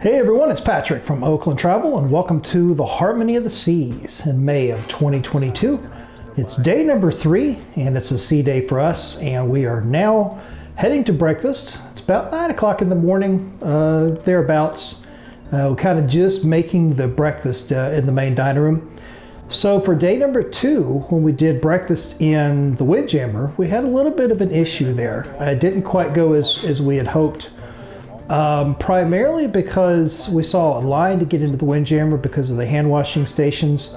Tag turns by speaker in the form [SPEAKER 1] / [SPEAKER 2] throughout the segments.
[SPEAKER 1] Hey everyone, it's Patrick from Oakland Travel and welcome to the Harmony of the Seas in May of 2022. It's day number 3 and it's a sea day for us, and we are now heading to breakfast. It's about 9 o'clock in the morning, thereabouts. We're kind of just making the breakfast in the main dining room. So for day number 2, when we did breakfast in the Windjammer, we had a little bit of an issue there. It didn't quite go as we had hoped. Primarily because we saw a line to get into the Windjammer because of the hand washing stations.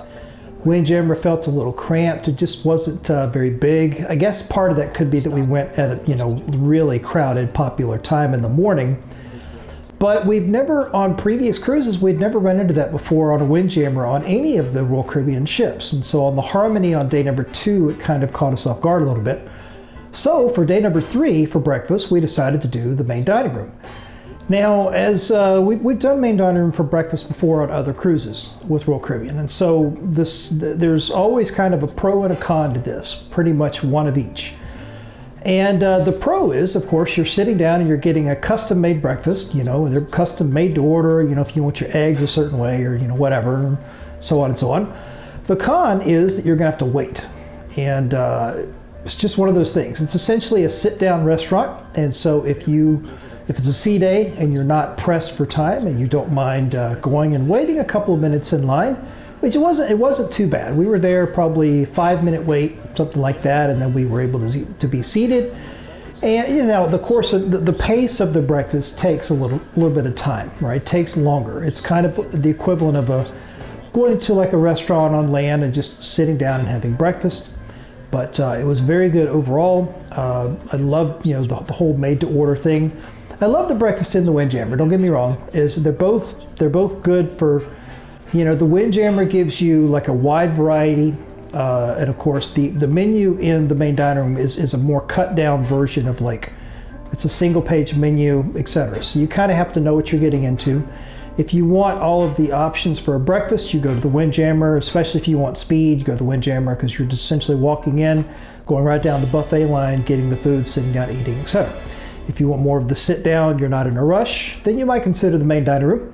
[SPEAKER 1] Windjammer felt a little cramped. It just wasn't very big. I guess part of that could be that we went at a really crowded, popular time in the morning. But we've never, on previous cruises, we'd never run into that before on a Windjammer on any of the Royal Caribbean ships. And so on the Harmony on day number 2, it kind of caught us off guard a little bit. So for day number 3, for breakfast, we decided to do the main dining room. Now, as we've done main dining room for breakfast before on other cruises with Royal Caribbean, and so there's always kind of a pro and a con to this, pretty much one of each. And the pro is, of course, you're sitting down and you're getting a custom-made breakfast. They're custom made to order. If you want your eggs a certain way, or whatever, so on and so on. The con is that you're gonna have to wait, and it's just one of those things. It's essentially a sit-down restaurant, and so if it's a sea day and you're not pressed for time and you don't mind going and waiting a couple of minutes in line, which it wasn't too bad. We were there probably 5-minute wait, something like that, and then we were able to be seated. And the pace of the breakfast takes a little bit of time, right? It takes longer. It's kind of the equivalent of going to like a restaurant on land and just sitting down and having breakfast. But it was very good overall. I love the whole made to order thing. I love the breakfast in the Windjammer, don't get me wrong. They're both good for, the Windjammer gives you like a wide variety, and of course the menu in the main dining room is a more cut down version of it's a single page menu, etc. So you kind of have to know what you're getting into. If you want all of the options for a breakfast, you go to the Windjammer, especially if you want speed, you go to the Windjammer because you're just essentially walking in, going right down the buffet line, getting the food, sitting down, eating, etc. If you want more of the sit down, you're not in a rush, then you might consider the main dining room.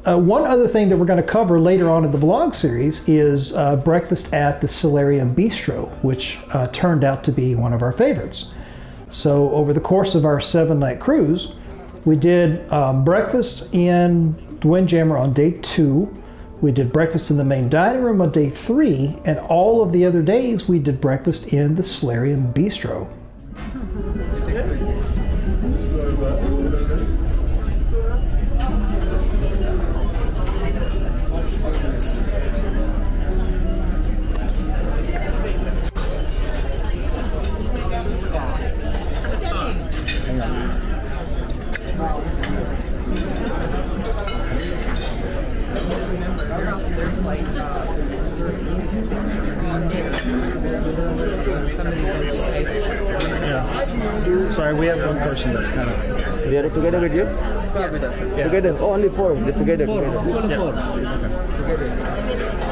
[SPEAKER 1] One other thing that we're going to cover later on in the vlog series is breakfast at the Solarium Bistro, which turned out to be one of our favorites. So over the course of our 7-night cruise, we did breakfast in the Windjammer on day 2. We did breakfast in the main dining room on day 3, and all of the other days we did breakfast in the Solarium Bistro. Sorry, we have one person that's kind of...
[SPEAKER 2] They are together with you? Yeah. Together? Oh, only 4. They're together. 4.
[SPEAKER 1] Yeah.
[SPEAKER 2] Okay. Together.